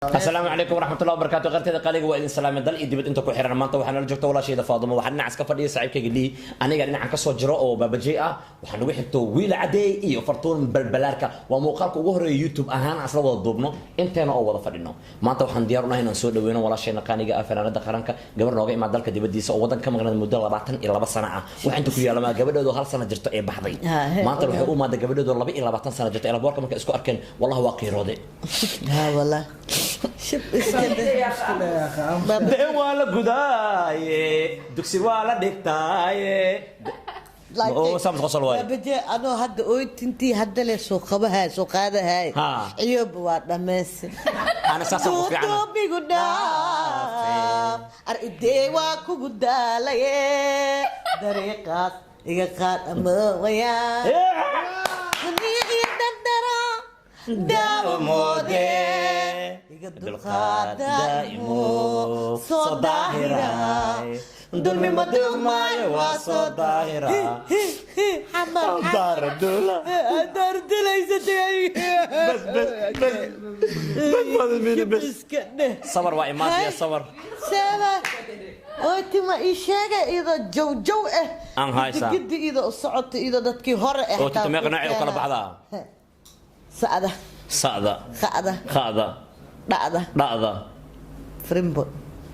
السلام عليكم ورحمة الله وبركاته. قرتي قاليق وإذن سلام دل إدبت أنت كحيرنا ما أنت وحنا رجعت ولا شيء فاضمة وحنا عسكر فدي صعيب كجلي أنا قاعدين عن كسر جراء وبابجيئة وحنا وحنا طويل عادي إيه وفرطون بالبلاركة وموقعك وجهر يوتيوب أهان أصلا وضبنا أنت أنا أول فدينا ما أنت وحنا ديارنا هنا نسود وين ولا شيء نقانيق أفنان دخرانك قبل نوقع مع ذلك دي بدي سوودن كم غير المدة 4 إلى 4 سنة وحنا كل يوم قبل ده هالسنة جرت إيه بحضي ما أنت الحقوق ما ده قبل ده 4 إلى 4 سنة جرت إلى بورك ما كأسكو أركن والله واقي راضي ها والله شوف ده ولا قداي دكسي ولا دكتاي oo saamad qosol way بدي أنا هاد قلت أنتي هاد اللي سوقها سوق هذا هاي عيوب وادمس أنا ساسا في عنا توبي قدا أردي واكو قدا ليه طريقة يقال أمويا نيجي ندرا داومودي يقدر خاد دايمو صداهرة دول ما دوم ما وصداهرة حمر دار الدولة دار الدولة يزدي بس صبر وإيمات يا صبر سامع وأنت ما إيشاجة إذا جو هاي سام قد إذا صعدت إذا دتكي هرء وتتم يقنعي وكلا بعضها سعدة صعدة خاضة دعدة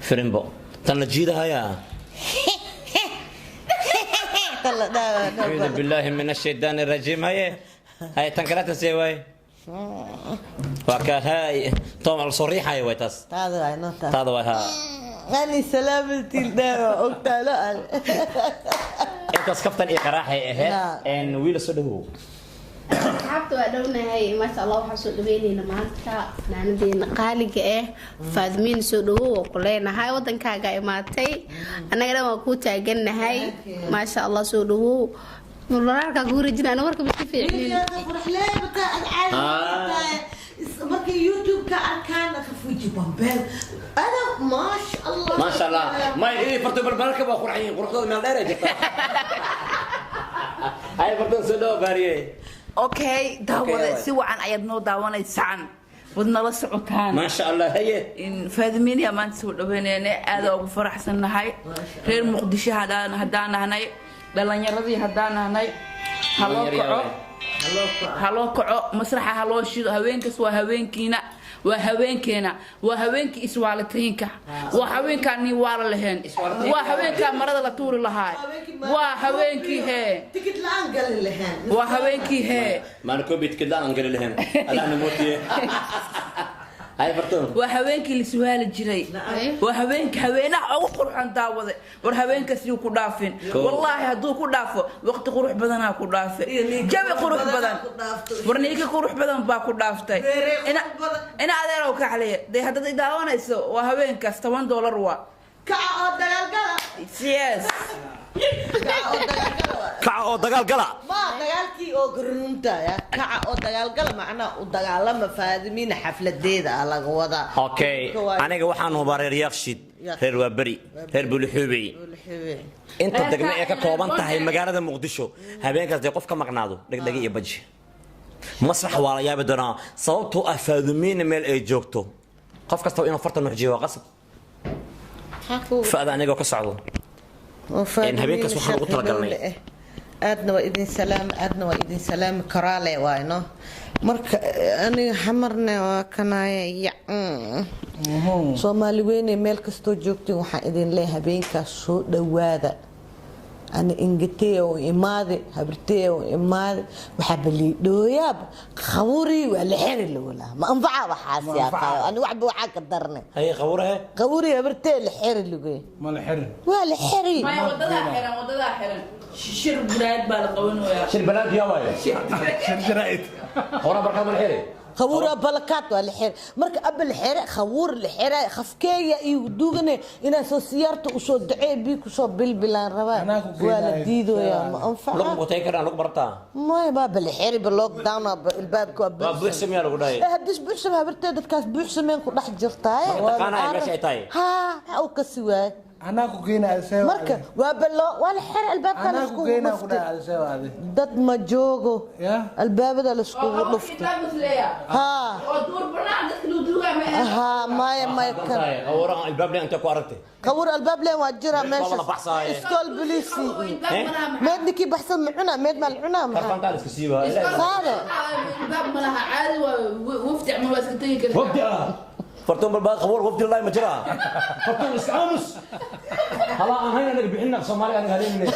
فريمبو تنجيدها يا أعوذ بالله من الشيطان الرجيم هاي تنكرات سوي وكا هاي طبعا الصريحة هاي ويتس هذا وها أنا سلامتي الدواء أقتلا أنت سكفتن إقراحي إن ويل سدهو حبت وأدونا هاي ما شاء الله وحصل بيني نماتك نعندي قالق فاذمين سدهو وكلنا هاي وطن كاجا ماتي أنا قد ما كنت أجن هاي ما شاء الله سدهو والله كقول رجنا أنا ورك بتفيعني فرح ليه بتاع العالم مركي يوتيوب كأركان خفوجي بامبل أنا ما شاء الله ما شاء الله ما إيه فرتو بالبركة بخورعين قرطة من الدرجة هاي فرتو سدو باريه أوكي داوود سوى عن عيد نو داونا يسعن ودنا لسعوتان ما شاء الله هي إن فاذمين يا من سوى بيننا هذا أبو فرح سنة هاي غير مقدشة هدانا هناي دلنا يرضي هدانا هناي هلو كعو مسرح هلو شيء هوينك سوى هوينكينا وهوينك إسوالتينك وهوينك نيوال لهن وهوينك مرض لا تور لهاي وهوينك هي تكت لانجل لهن وهوينك هي ما نكون بيتكد لانجل لهن الآن موتي هاي فرتون وهوينك السؤال الجري وهوينك هوينا أو قرحان داوضة وهوينك سيو كدافين والله هدو كدافو وقت قروح بدنا كدافين جاب قروح بدن ورنيك قروح بدن با كدافتي أنا هذا لو كحلي ده هذا داوانا يسو وهوينك $1 وا كعو دجال يس كعو دجال قلا ما دجالكي أو قرنتا يا كعو دجال قلا معنا ودجال لما فاذمين حفلة ديدا على قوضة أوكي أنا جوحان مبارير يخشد هير وبري هير بالحبي أنت دقيقة كقوبان تهي مجرد مقدشو هبين كذا يقف كمقنادو دقيقة يبجي مسرح ولا يا بدنا صوته أفاذمين مال إيجوكتو قف كستو إنه فرط المحجي وقصب فهذا أنا جو كسعدو إن هبين كسو حلقة ترجلني أدنى وإذن سلام كرالة واينو مرك أنا حمرنا وكنايا Soomaali weyn meel kasto joogtay waxaan idin leeyahay habeenkaas soo dhawaada أنا إنجتي وإمادة هبرتي وإمادة وحبلي دوياب خوري ولا حري ولا ما أنفع وحاس يا أخي أنا وحب وحاك الدرنة هي خورها خوري هبرتي الحري اللي جاي ما الحر ولا حري ما وضدا حرا شرب بلاد بالقون ويا شر بلاد يا واي شر جرائد هورا بركب الحري خورة بلكات ولا حر مرك قبل الحر خور الحر خفكية يودوغني إن سيارته وصود عيب بيك وصود بالبلان ربا ولا ديدو يا ما أنفع لوك بوتيكر أنا لوك برتا ما يبقى بالحر باللوك داون الباب كوب بحسم يا لوك داي هديش بحسم هبرتي دكاس بحسم ينكو راح جرتاي أنا ماشي تاي ها أو كسوات أنا كوكينا أسوأ marka waa ballo waa la xir albaabka la أنا isku كوكينا dhuftay كودا أسوأ هذه dad ma joogo يا albaabada la isku dhuftay ها ها ما kan ورا الباب اللي انت كو aragtay kawar albaab leen waa jira meesha la baxsaaye. iskool bilisi meedniki baxsan macuna meed mal cuna ma karfantaan iska siiba qaado وفدي فرتون بالباقي خبور وفدي الله ما جرى فرتون اسامس هلا انا هنا نبي بحنا صومالي انا هذين من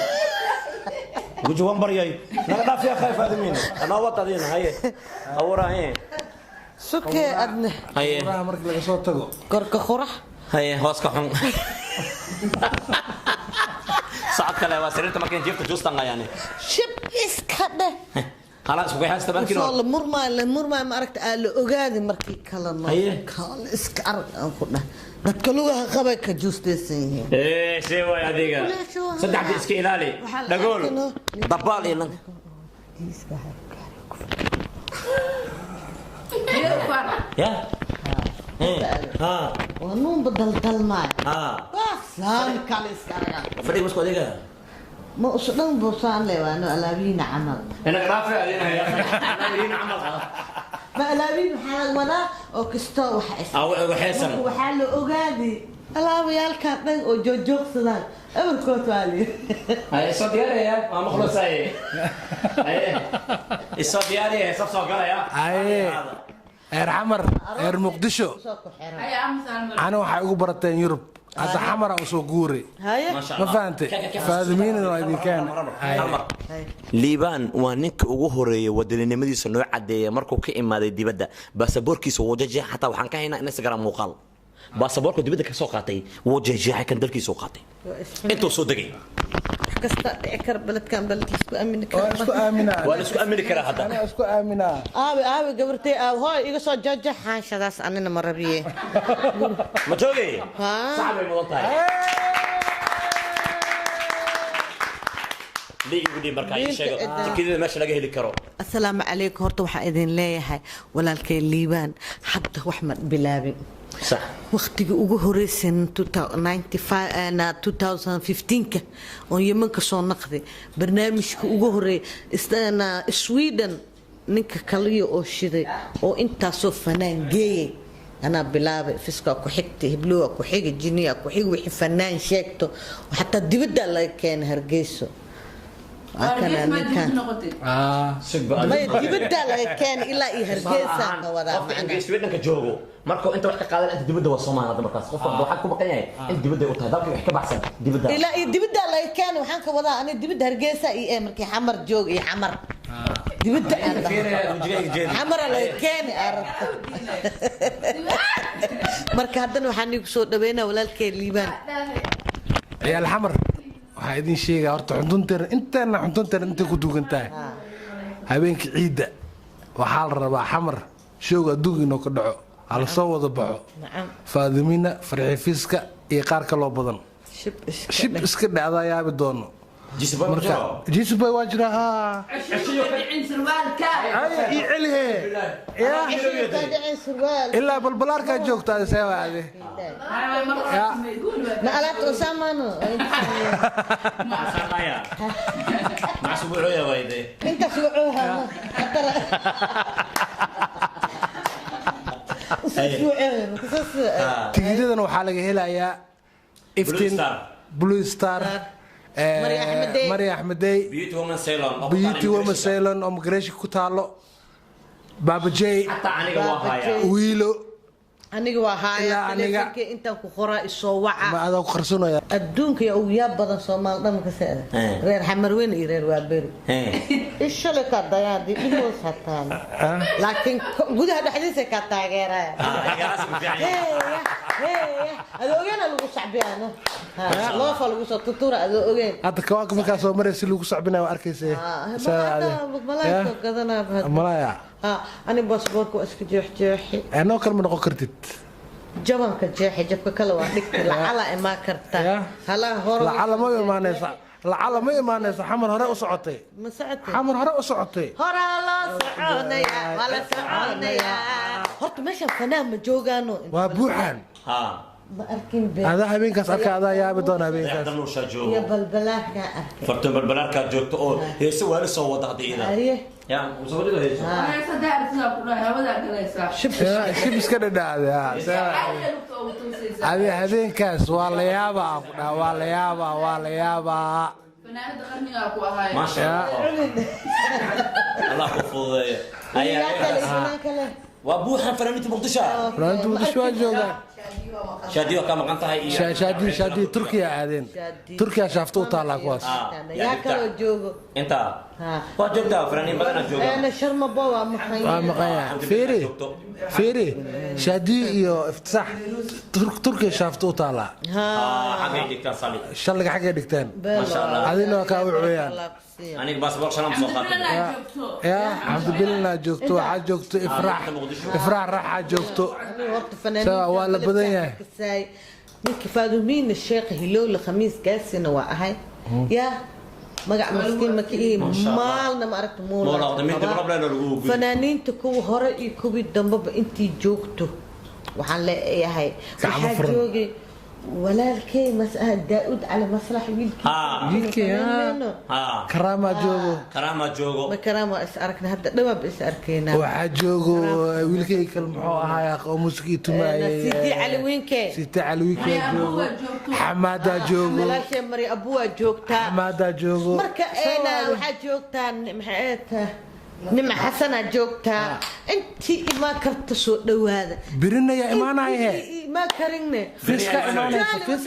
وجوان برياي لا لا فيها خايف هذا مين انا وطا دينا هي اورا هي sukee adne هي وراها مرك لقى صوت تقو korka qurax هي هوسك حن ساعات كلا واسرت ما كان جبت جوستان يعني shib iska dheh خلاص بقى هسه soo بالكيلو la murmaa ma aragta aa la ogaadi markii kala noo Haye. kala iska arag aan ku dhah dadka lugaha qabay ka juustaysan yihiin ايه سوى هذيك صدق عبد اسكي هلالي دقول ضبال يلا يا ها waa nuun badaldalmaay ها waa saan kala iska aragaa فريق مسكو هذيك ma usu dhan buusaan leewaano alaabiina camal انا رافع علينا يا اخي عمل ma alaabiin waxaa la wadaa oo kastoo waxa is او وحسن waxaa la ogaadi alaabayaalkaa dhan oo joogjoogsadaan ebarkood waa li هاي الصوت ديالي يا ما مخلص هاي هاي الصوت ديالي صف صوت قال يا أي إير حمر إير مقدشو soo ku xiran أنا وحي أقبرتين يوروب هذا حمر أو سوقوري haye ما شاء ما الله فهمت فاذمين إنه كان liibaan waa ninka ugu horeeyay wadaninimadiisa noo cadeeya markuu ka imaaday dibadda baasaboorkiisa wuu jeexay xataa waxaan ka haynaa Instagram muuqaal baasaboorka dibadda ka soo qaatay wuu jeexay kan dalkiisa u qaatay intuu soo degay wax kasta dhici kara beledkan beledkiis ku aamini kara اسكو آمنا waa la isku amini karaa hadda أنا اسكو آمنا aabi gabartay hooy iga soo jooja xaanshadaas anina ma rabiye ma joogay Haa. sax bay mudan tahay liigi gudi marka ay sheego tikidada meesha laga heli karo asalaamu calaykum horta waxaan idin leeyahay walaalkay liibaan hadda wax ma bilaabin sax waqtigii ugu horeysan 2015ka oo yemanka soo naqday barnaamijka ugu horeeyay Sweden ninka kaliya oo shiday oo intaasoo fanaan geeyay أنا بلعب فيسكا كحكت هبلوه كحيج جنيه كحيج وحي فنان شيكتو وحتى دبدا لا كان هرجيسو كان ما دبدا لا كان إلا يهرجيسا كورا معنا Sweden ka joogo marka inta wax ka qaadan inta dibadda waa Soomaaliya markaas qof walba waxa ku baqan yahay in dibadda u tahay dalka wax ka baxsan dibadda إلا دبدا لا كان وحن كورا أنا دبدا هرجيسا إيه مركي حمر جوج إيه حمر دبدا حمر لا كان أرد marka haddana waxaan igu soo dhaweynaa walaalkay liibaan يا الحمر waxaa idin sheegaa horta xudunteer intaana xudunteer inta ku duugan tahay habeenkii ciida waxaa la rabaa xamar showga adduunka inuu ka dhaco hala soo wada baxo faadimiina farxifiska iyo qaar kaloo badan shib iska dhacdaa yaabi doono marka jisbay waa jira haa ii celihe ilaa balbalaarkaa joogtaa seewaade ma alaabta usaamaano مع اسبوعيه وايده inta suucuha tigidadana waxaa laga helayaa iftiin blue star Maria Ahmedey بيوتي ومن سيلون beauty women salon oo migration ku taalo Baba J حتى aniga waa haya wiilo aniga waa Ilaa haaya aniga. telefonkii intaan ku qoraa isoo waca ma adaa ku qarsanaya adduunka iyo ugu yaab badan Soomaali dhan ka seeda reer Xamarweyn iyo reer Waaberi ishale ka dayaadi dhimoos hataan laakiin gudaha dhexdiisa ka taageeraya adoogana lagu sacbiyaano loo fal lagu soo tutura adoogeen hadda kawaanka markaa soo maraysi lagu sacbinaya waa arkaysa malaayka gadanaa malaya ani baasaboorka waa iska jeexjeexi anoo kale ma noqon kartid jabanka jeexi jabka kale waa dhigta lacala imaa karta halaa hore lacala ma imaanaysa lacala ma imaanaysa xamar hore u socotay ma socotay xamar hore u socotay hore loo soconaya waa la soconaya horta meeshan fanaan ma joogaano waa buuxan ها ما أركين بيت هذا habeenkaas arka adaa yaabi doona habeenkaas dayaxda nuusha يا joogo بلبلاك أركين fartuun balbalaarkaa joogto oo heese waali soo wada hadda أيه yaa soo wadigo heese shib iska dhadhaade adi habeenkaas waa la yaabaa ku dhaa waa la yaabaa waa la yaabaa maasha Allah ku fududeeyo waa buuxan fanaaniinta muqdisho fanaaniinta muqdisho waa joogaan shaadiyo ka maqan tahay iyo shaadi turkiya aadeen turkiya shaafto u taallaa kuwaas يا كلو جوجو inta waa joogtaa fanaaniin badan jooga أنا شرم بوا مخيم waa maqanya fiiri shaadi iyo iftisaax turkiya shaafto u taallaa xagay dhigtaa sali shalliga xaggay dhigteen ما شاء الله adina kaa u cuyaan aniga baasboor shanam soo qaatay يا عبد بالله جوجتو عاد جوجتو افراح راح جوجتو سوا ولا بدنيا منك فاهمين الشيخ هلول الخميس كاسنا واهي يا مقع مسكين مكي مالنا ما عرفت مولا ضمين دبرب لا لو فنانين تكو هري كوبي دمب انتي جوجتو وحن لا هي جوجي walaalkay Daa'ud على مسرح wiilkii karaama joogo ma karaama is arkna hadda dhawaab is arkayna waxa joogo wiilkay kal muxuu ahaa oo muusiga tumaayay Siti Cali wiilkay joogo Xamada joogo walaashay Mari Abuwa joogta Xamada joogo marka eena waxa joogtaan maxay نم حسنا جوكتا انتي ما كرت سو دواده برنا يا ايمانايه ما كرنا فيسكا ايمانايه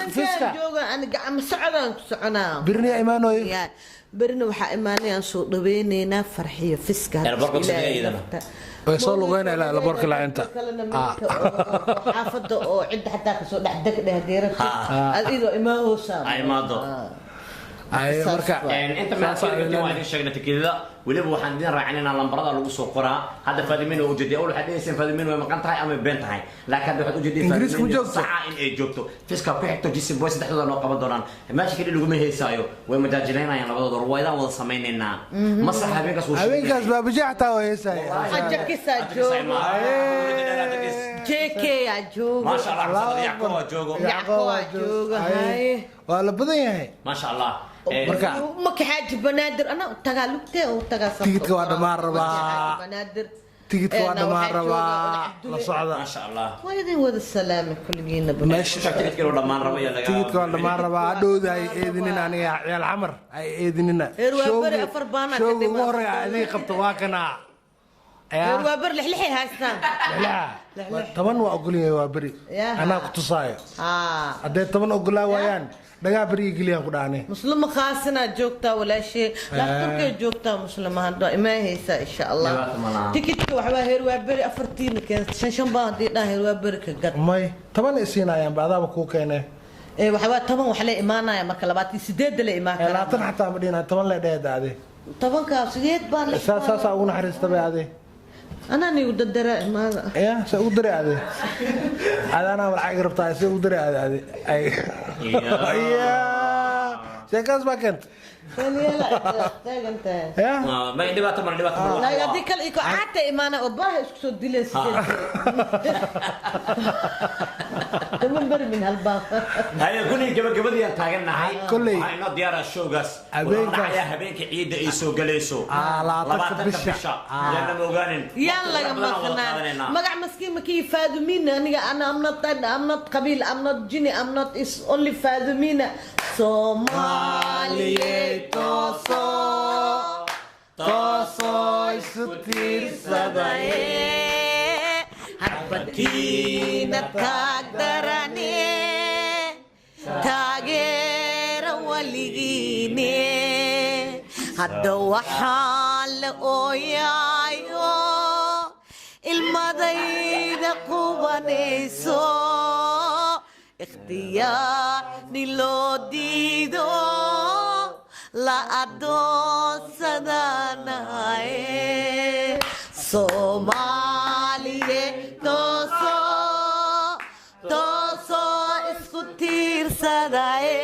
فيسكا جوغا انا قاعد مسعدان سعنا برنا يا ايمانايه برنا وحا ايمانيان سو دبينينا فرحيه فيسكا بربك سديدنا way soo lugeynaa ilaa la borka laanta xaafada oo cid xataa ka soo dhaxdag dhaheerta adiga imaaho saam ay maado ay marka inta ma aan sheegnay tikida waliba waxaan idin raacinaa lambarada lagu soo qoraa hadda Faadimiin oo ujeediyay oo waxa ay Faadimiin way maqan tahay ama been tahay laakiin waxa ujeediyay Faadimiin saca in ay joogto fiska ku xigto jisi boys saddexdooda noo qaban doonaan meesha kale lagu meheysaayo way madaajileynayaan labadooda ruwaydan wada sameeynayna ma sax habeenkaas baabajaxta oo heesay ajakisa joogo JK ya joogo ma sha Allah yaqoo joogo hay waa la badan yahay ma sha Allah marka ma ka xaaj banaadir ana tagaalugtay oo tagaasay tigidka waa dhamaan rabaa banaadir tigidka waa dhamaan rabaa la socda ma sha Allah waydin wada salaam kulligiina meesha tigidka waa dhamaan rabaa yaa laga tigidka waa dhamaan rabaa dhowda ay eedinina aniga ciyaal xamar ay eedinina showga ugu horeeya adiga qabta waa kana waa bar lixlixi haystaan toban waa ogolyahay waa beri anaa ku tusaayo haddee toban ogolaa waayaan dhagaa beriga geliyaan ku dhaanay muslima khaasina joogtaa walaashay laakiin joogtaa muslima hadda ima haysa insha Allah tikidka waxa heer waa beri 14 keen shan baa hadii dhan heer waa beri ka gad may toban isiinayaan baadaba ku keenay waxa toban wax la imaanaya marka 28 la imaan kara laatan xataa ma dhina toban la dheedaade tobanka sideed baan la saasa ugu naxariista baade أنا نيود الدراء ماذا؟ يا سأقول دري هذه هذا أنا والعقل ربطها سأقول دري هذه أي يا شكاز ما كنت يا ما عندي بات ما لا يديك الإيكو حتى إيمانا أباه إسكسو ديلس كمان بر من هالباب هاي كوني جب دي تاجنا هاي كلي هاي نو ديار الشوغاس يا هبينك عيد إيسو جليسو لا تكبشة يلا موجانين يلا يا مخنا مقع مسكين مكي فادمين أنا I'm not قبيل I'm not جيني I'm not is only فادمين Somali toso isutir sadae harbatina tagdarane tagera waligine hadda waxaan la ooyayo ilmadayda qubanayso اختيار نلوديدو لا أدو سداناي Somali toso iskutir sadae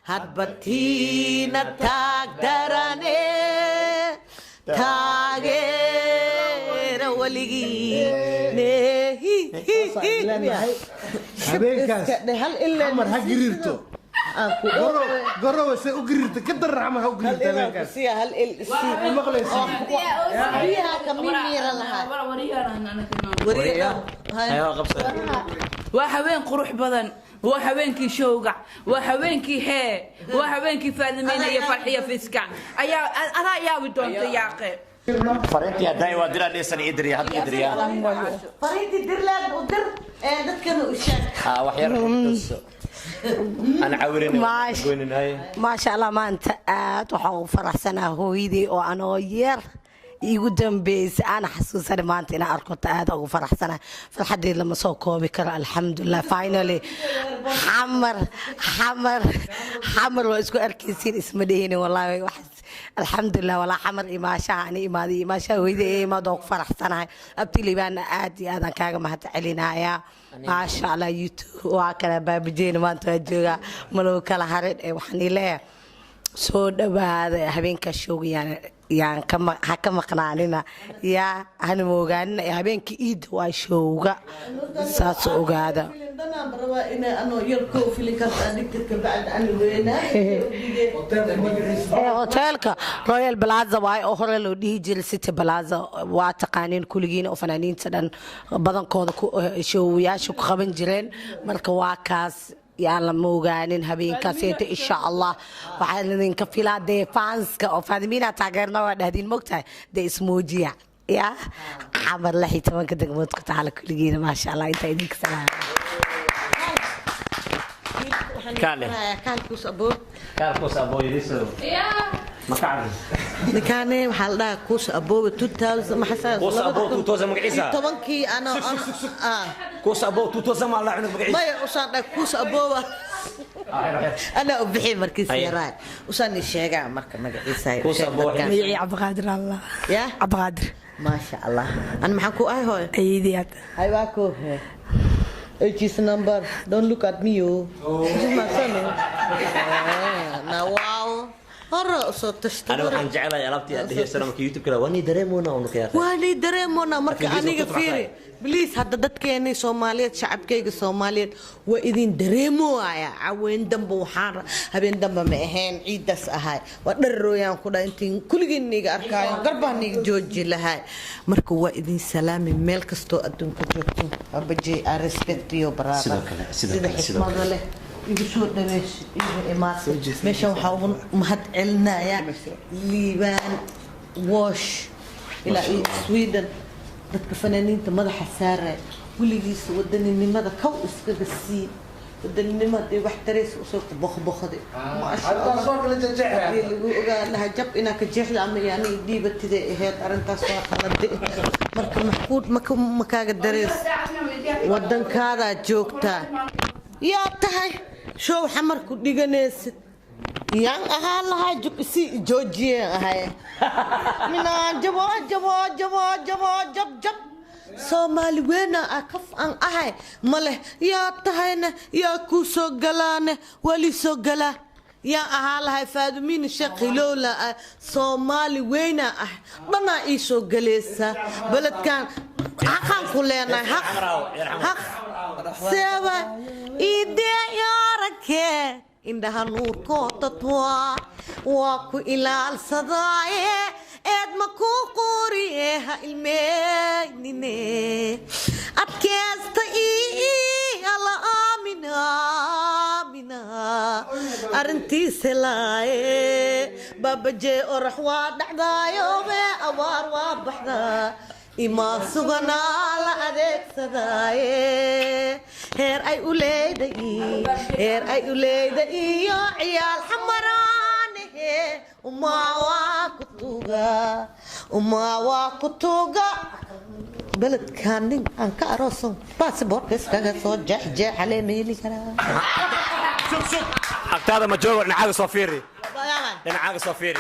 hadbatina tagdarane tagera waligine leenahay habeenkaas hal ilaa xamar ha giriirto قروا سأقرر كدر عم هقرر تمام سيا هل السي مقلسي وريها كمين ميرا لها وريها ايوه قبصه وحوين قروح بدن وحوينكي شوقع وحوينكي هي وحوينكي فاذمين يا فرحيه فيسكع ايا انا يا بدون ياقي فرنتي هداي ودير ليسن ادري هاد ادري فريدي دير لا ودير ددكن وشاك ها وحير أنا عاورين ما شاء الله ما أنت وحو فرح سنة هويدي وأنا غير يقدم بيس أنا حسوس أنا ما أنت أنا أركض هذا وفرح سنة فالحد لما سوكو بكرة الحمد لله فاينلي حمر واسكو أركيسين اسمه ديني والله واحد الحمد لله ولا حمر إماشا يعني إماشا هويدي ما دوق فرح سنة أبتي لي بأن آدي هذا كاغا ما هتعلينا يا ما شاء الله يوتيوب وكذا بابجين ما توجهها ملوك الهرد وحني له سود هذا هبينك الشوق يعني كم قناعنا يا هنموجان هبينك إيد وشوق ساس وقاعدة أنا برا أنا يركو في اللي كنت أديك بعد عن وينه هوتيلك رويال بلازا واي أخرى لو دي جلسة بلازا وتقانين كلجين وفنانين سدن بدن كود شو يا شو خبن جرين مركواكاس يلا موجانين هبين كاسيت إن شاء الله وحنا كفيلا دي فانس كأفادمينا تاجرنا وهذين مقطع دي اسمه جيا يا عمر لحي تمام كده موت على كلجين ما شاء الله أنت يديك سلام كان كوس أبو يريسو مكعب كان محل كوس أبو 2000 ما حسنا كوس أبو 2000 مقعيسة طبعا كي أنا كوس أبو 2000 ما الله عنه مقعيسة ما يوصل كوس أبو أنا أبحي مركز سيارات وصلني الشيء مركز مقعيسة كوس أبو يا عبد القادر الله يا عبد القادر ما شاء الله أنا محكو أي هاي أيديات هاي باكو It's number. Don't look at me, you. This is my son. Now, wow. هرا صوت تشتغل. أنا وحن جعلها يا ربتي هي السلام كيوتيوب كلا واني دريمونا ونك واني دريمونا مركا أنيق فيري بليز هذا دتكيني سوماليات شعب كيك سوماليات وإذن دريمو يا عوين دم وحار هبين دم مهين عيدس أهاي ودرو يا كذا أنتين كل جنيك أركاي قربانيك جوجي لهاي مركو وإذن سلام ملك استو أدون كجوتين أبجي أرسبكتيو برا سيدا يبشور دمش إمات مشوا حاول مهد علنا يا ليبان واش إلى سويدن dadka fanaaniinta madaxa saara wiligiis wadaninimada kaw iskaga sii wadaninimada wax tareys u soo boqboqday ma sha Allah soo kala jeexay lagu ogaanaha jab ina ka jeexda ama yaani diibatida ahayd arintaas waa qalad marka maxkuud ma kaaga dareys wadankaada joogta yaa tahay show xamar ku dhiganaysid yang ahaan lahaa si joojiye ahay minaan jab Soomaali weena akaf aan ahay male yaa tahayna yaa ku soo galaane wali soo gala yaa ahaan lahay faadumiin shaqiloola Soomaali weena ah dhana ii soo galeysa baladkan xaqan ku leenahay xaq seeba idee yarake indhaha nuurkooda tuwa waa ku ilaalsadaaye eed ma ku qoriye ha ilmeynine adkeesta ala aamina arrintiisa laaye baabajee orax waa dhacdaayo bee abaar waa baxdaa imaa suganaa la adeegsadaaye heer ay u leeda iyo ciyaal xamaraanahe umaa waa ku tuuga beledkaan nin aan ka aroosan baasiboorka iskaga soo jeexjeexa lee ma heli karaa agtaada ma joogo dhinacaaga soo fiiri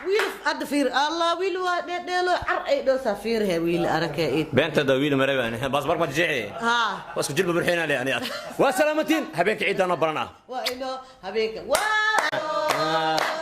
wiil hadda fiir allah wiil waa dheelo car ay dhow safiir he wiil araka id beenta da wiil mareebaan basbar ma jeexay wasku jilba burxina le ani waa salaamatiin habeenka ciidana barana waa ino habeenka waa